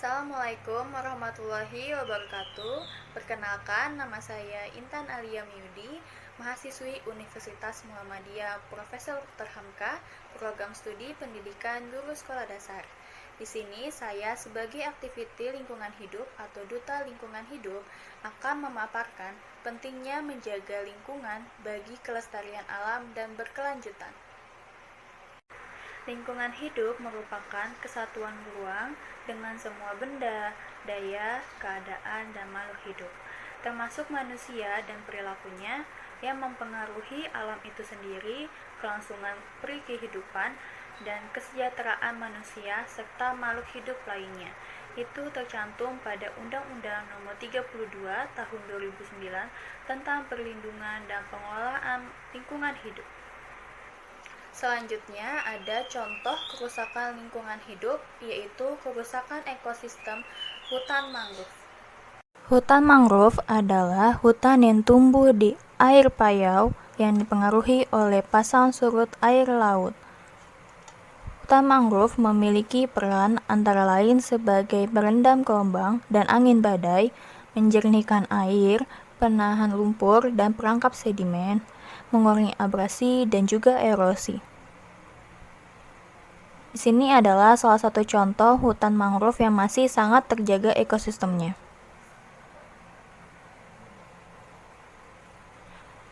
Assalamualaikum warahmatullahi wabarakatuh. Perkenalkan, nama saya Intan Alia Miudi, mahasiswi Universitas Muhammadiyah Profesor Dr. Hamka, Program Studi Pendidikan Guru Sekolah Dasar. Di sini saya sebagai aktiviti lingkungan hidup atau duta lingkungan hidup akan memaparkan pentingnya menjaga lingkungan bagi kelestarian alam dan berkelanjutan. Lingkungan hidup merupakan kesatuan ruang dengan semua benda, daya, keadaan, dan makhluk hidup, termasuk manusia dan perilakunya yang mempengaruhi alam itu sendiri, kelangsungan kehidupan, dan kesejahteraan manusia serta makhluk hidup lainnya. Itu tercantum pada Undang-Undang Nomor 32 Tahun 2009 tentang perlindungan dan pengelolaan lingkungan hidup. Selanjutnya ada contoh kerusakan lingkungan hidup, yaitu kerusakan ekosistem hutan mangrove. Hutan mangrove adalah hutan yang tumbuh di air payau yang dipengaruhi oleh pasang surut air laut. Hutan mangrove memiliki peran antara lain sebagai perendam gelombang dan angin badai, menjernihkan air, penahan lumpur dan perangkap sedimen, mengurangi abrasi dan juga erosi. Di sini adalah salah satu contoh hutan mangrove yang masih sangat terjaga ekosistemnya.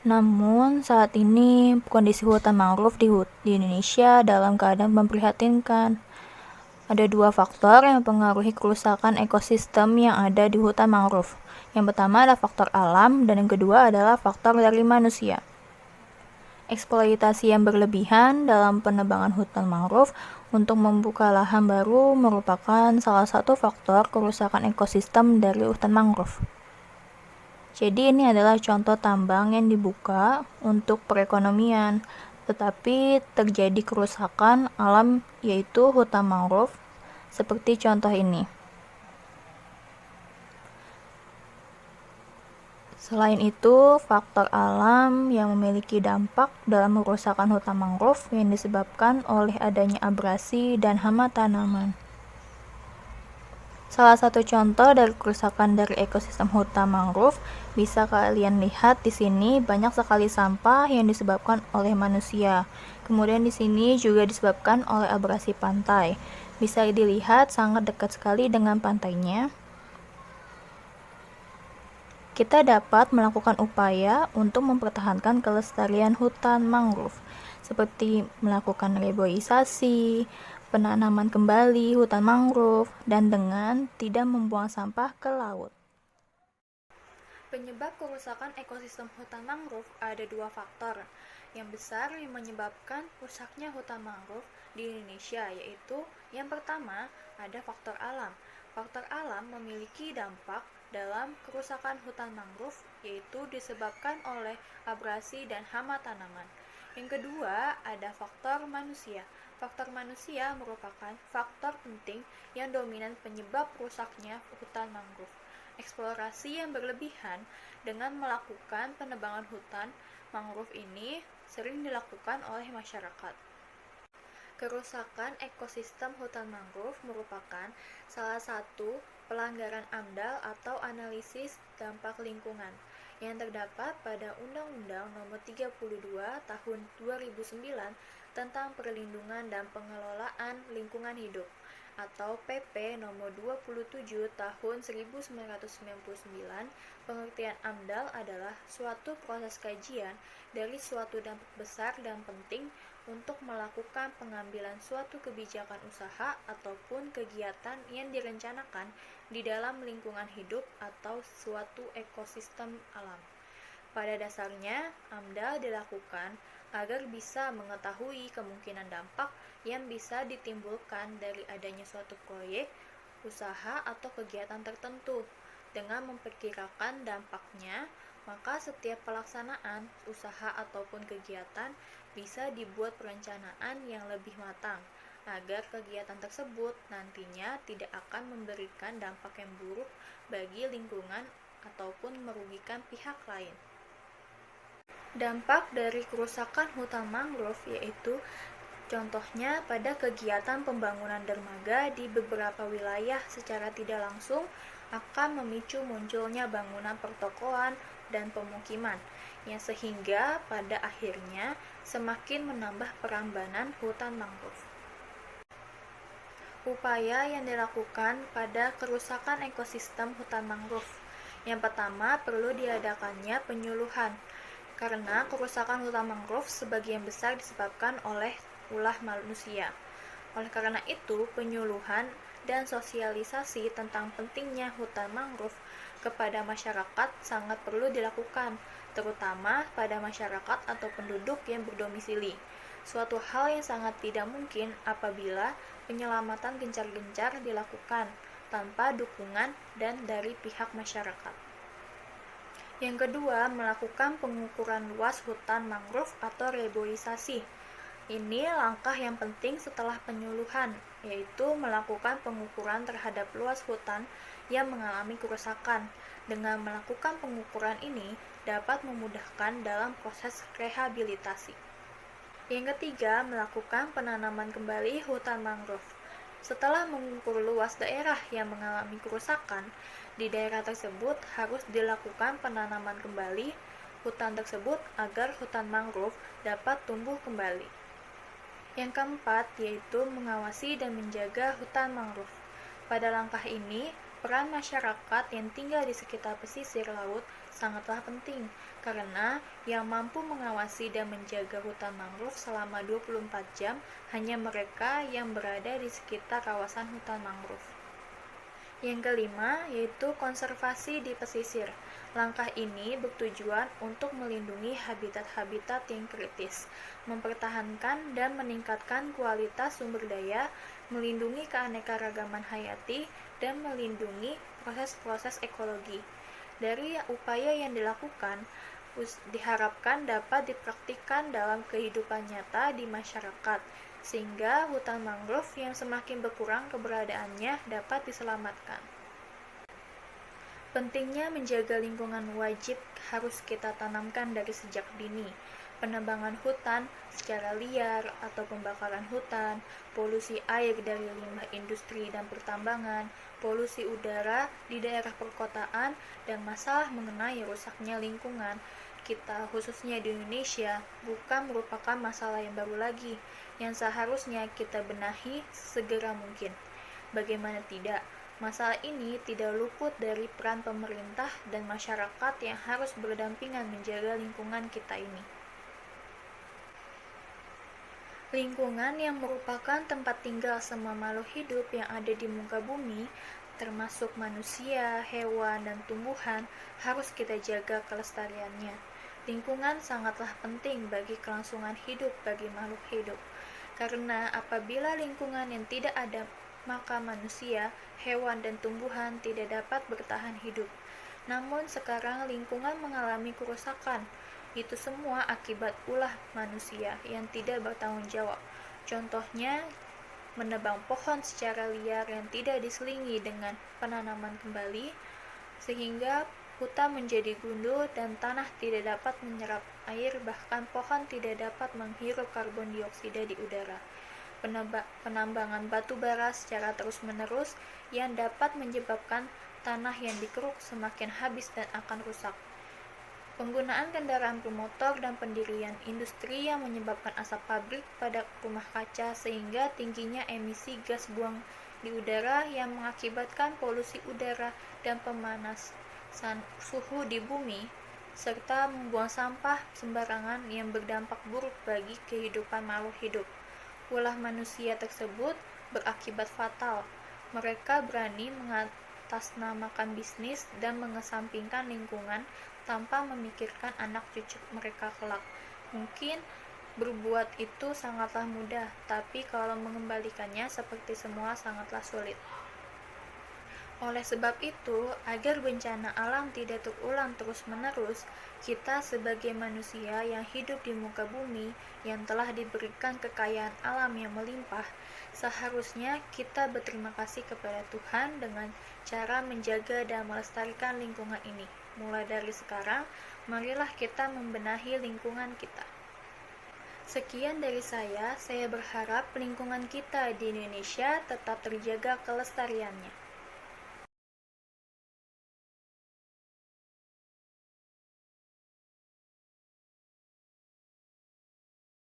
Namun, saat ini kondisi hutan mangrove di Indonesia dalam keadaan memprihatinkan. Ada dua faktor yang mempengaruhi kerusakan ekosistem yang ada di hutan mangrove. Yang pertama adalah faktor alam, dan yang kedua adalah faktor dari manusia. Eksploitasi yang berlebihan dalam penebangan hutan mangrove untuk membuka lahan baru merupakan salah satu faktor kerusakan ekosistem dari hutan mangrove. Jadi ini adalah contoh tambang yang dibuka untuk perekonomian, tetapi terjadi kerusakan alam yaitu hutan mangrove, seperti contoh ini. Selain itu, faktor alam yang memiliki dampak dalam kerusakan hutan mangrove yang disebabkan oleh adanya abrasi dan hama tanaman. Salah satu contoh dari kerusakan dari ekosistem hutan mangrove bisa kalian lihat di sini banyak sekali sampah yang disebabkan oleh manusia. Kemudian di sini juga disebabkan oleh abrasi pantai. Bisa dilihat sangat dekat sekali dengan pantainya. Kita dapat melakukan upaya untuk mempertahankan kelestarian hutan mangrove, seperti melakukan reboisasi, penanaman kembali hutan mangrove, dan dengan tidak membuang sampah ke laut. Penyebab kerusakan ekosistem hutan mangrove ada dua faktor yang besar yang menyebabkan rusaknya hutan mangrove di Indonesia, yaitu yang pertama ada faktor alam. Faktor alam memiliki dampak dalam kerusakan hutan mangrove, yaitu disebabkan oleh abrasi dan hama tanaman. Yang kedua ada faktor manusia. Faktor manusia merupakan faktor penting yang dominan penyebab rusaknya hutan mangrove. Eksplorasi yang berlebihan dengan melakukan penebangan hutan mangrove ini sering dilakukan oleh masyarakat. Kerusakan ekosistem hutan mangrove merupakan salah satu pelanggaran AMDAL atau analisis dampak lingkungan yang terdapat pada Undang-Undang Nomor 32 Tahun 2009 tentang perlindungan dan pengelolaan lingkungan hidup atau PP Nomor 27 Tahun 1999. Pengertian AMDAL adalah suatu proses kajian dari suatu dampak besar dan penting untuk melakukan pengambilan suatu kebijakan usaha ataupun kegiatan yang direncanakan di dalam lingkungan hidup atau suatu ekosistem alam. Pada dasarnya, AMDAL dilakukan agar bisa mengetahui kemungkinan dampak yang bisa ditimbulkan dari adanya suatu proyek, usaha, atau kegiatan tertentu. Dengan memperkirakan dampaknya, maka setiap pelaksanaan usaha ataupun kegiatan bisa dibuat perencanaan yang lebih matang, agar kegiatan tersebut nantinya tidak akan memberikan dampak yang buruk bagi lingkungan ataupun merugikan pihak lain. Dampak dari kerusakan hutan mangrove yaitu Contohnya pada kegiatan pembangunan dermaga di beberapa wilayah secara tidak langsung akan memicu munculnya bangunan pertokoan dan pemukiman, yang sehingga pada akhirnya semakin menambah perambanan hutan mangrove. Upaya yang dilakukan pada kerusakan ekosistem hutan mangrove. Yang pertama, perlu diadakannya penyuluhan, karena kerusakan hutan mangrove sebagian besar disebabkan oleh ulah manusia. Oleh karena itu, penyuluhan dan sosialisasi tentang pentingnya hutan mangrove kepada masyarakat sangat perlu dilakukan, terutama pada masyarakat atau penduduk yang berdomisili. Suatu hal yang sangat tidak mungkin apabila penyelamatan gencar-gencar dilakukan tanpa dukungan dan dari pihak masyarakat. Yang kedua, melakukan pengukuran luas hutan mangrove atau reboisasi. Ini langkah yang penting setelah penyuluhan, yaitu melakukan pengukuran terhadap luas hutan yang mengalami kerusakan. Dengan melakukan pengukuran ini dapat memudahkan dalam proses rehabilitasi. Yang ketiga, melakukan penanaman kembali hutan mangrove. Setelah mengukur luas daerah yang mengalami kerusakan, di daerah tersebut harus dilakukan penanaman kembali hutan tersebut agar hutan mangrove dapat tumbuh kembali. Yang keempat, yaitu mengawasi dan menjaga hutan mangrove. Pada langkah ini, peran masyarakat yang tinggal di sekitar pesisir laut sangatlah penting, karena yang mampu mengawasi dan menjaga hutan mangrove selama 24 jam hanya mereka yang berada di sekitar kawasan hutan mangrove. Yang kelima, yaitu konservasi di pesisir. Langkah ini bertujuan untuk melindungi habitat-habitat yang kritis, mempertahankan dan meningkatkan kualitas sumber daya, melindungi keanekaragaman hayati, dan melindungi proses-proses ekologi. Dari upaya yang dilakukan, diharapkan dapat dipraktikkan dalam kehidupan nyata di masyarakat, sehingga hutan mangrove yang semakin berkurang keberadaannya dapat diselamatkan. Pentingnya menjaga lingkungan wajib harus kita tanamkan dari sejak dini. Penebangan hutan secara liar atau pembakaran hutan, polusi air dari limbah industri dan pertambangan, polusi udara di daerah perkotaan, dan masalah mengenai rusaknya lingkungan kita khususnya di Indonesia bukan merupakan masalah yang baru lagi, yang seharusnya kita benahi segera mungkin. Bagaimana tidak, masalah ini tidak luput dari peran pemerintah dan masyarakat yang harus berdampingan menjaga lingkungan kita ini. Lingkungan yang merupakan tempat tinggal semua makhluk hidup yang ada di muka bumi, termasuk manusia, hewan, dan tumbuhan, harus kita jaga kelestariannya. Lingkungan sangatlah penting bagi kelangsungan hidup bagi makhluk hidup, karena apabila lingkungan yang tidak ada, maka manusia, hewan, dan tumbuhan tidak dapat bertahan hidup. Namun sekarang lingkungan mengalami kerusakan. Itu semua akibat ulah manusia yang tidak bertanggung jawab. Contohnya, menebang pohon secara liar yang tidak diselingi dengan penanaman kembali, sehingga hutan menjadi gundul dan tanah tidak dapat menyerap air, bahkan pohon tidak dapat menghirup karbon dioksida di udara. Penambangan batu bara secara terus-menerus yang dapat menyebabkan tanah yang dikeruk semakin habis dan akan rusak. Penggunaan kendaraan bermotor dan pendirian industri yang menyebabkan asap pabrik pada rumah kaca sehingga tingginya emisi gas buang di udara yang mengakibatkan polusi udara dan pemanasan suhu di bumi, serta membuang sampah sembarangan yang berdampak buruk bagi kehidupan makhluk hidup. Ulah manusia tersebut berakibat fatal. Mereka berani mengatasnamakan bisnis dan mengesampingkan lingkungan tanpa memikirkan anak cucu mereka kelak. Mungkin berbuat itu sangatlah mudah, tapi kalau mengembalikannya seperti semua sangatlah sulit. Oleh sebab itu, agar bencana alam tidak terulang terus-menerus, kita sebagai manusia yang hidup di muka bumi yang telah diberikan kekayaan alam yang melimpah, seharusnya kita berterima kasih kepada Tuhan dengan cara menjaga dan melestarikan lingkungan ini. Mulai dari sekarang, marilah kita membenahi lingkungan kita. Sekian dari saya berharap lingkungan kita di Indonesia tetap terjaga kelestariannya.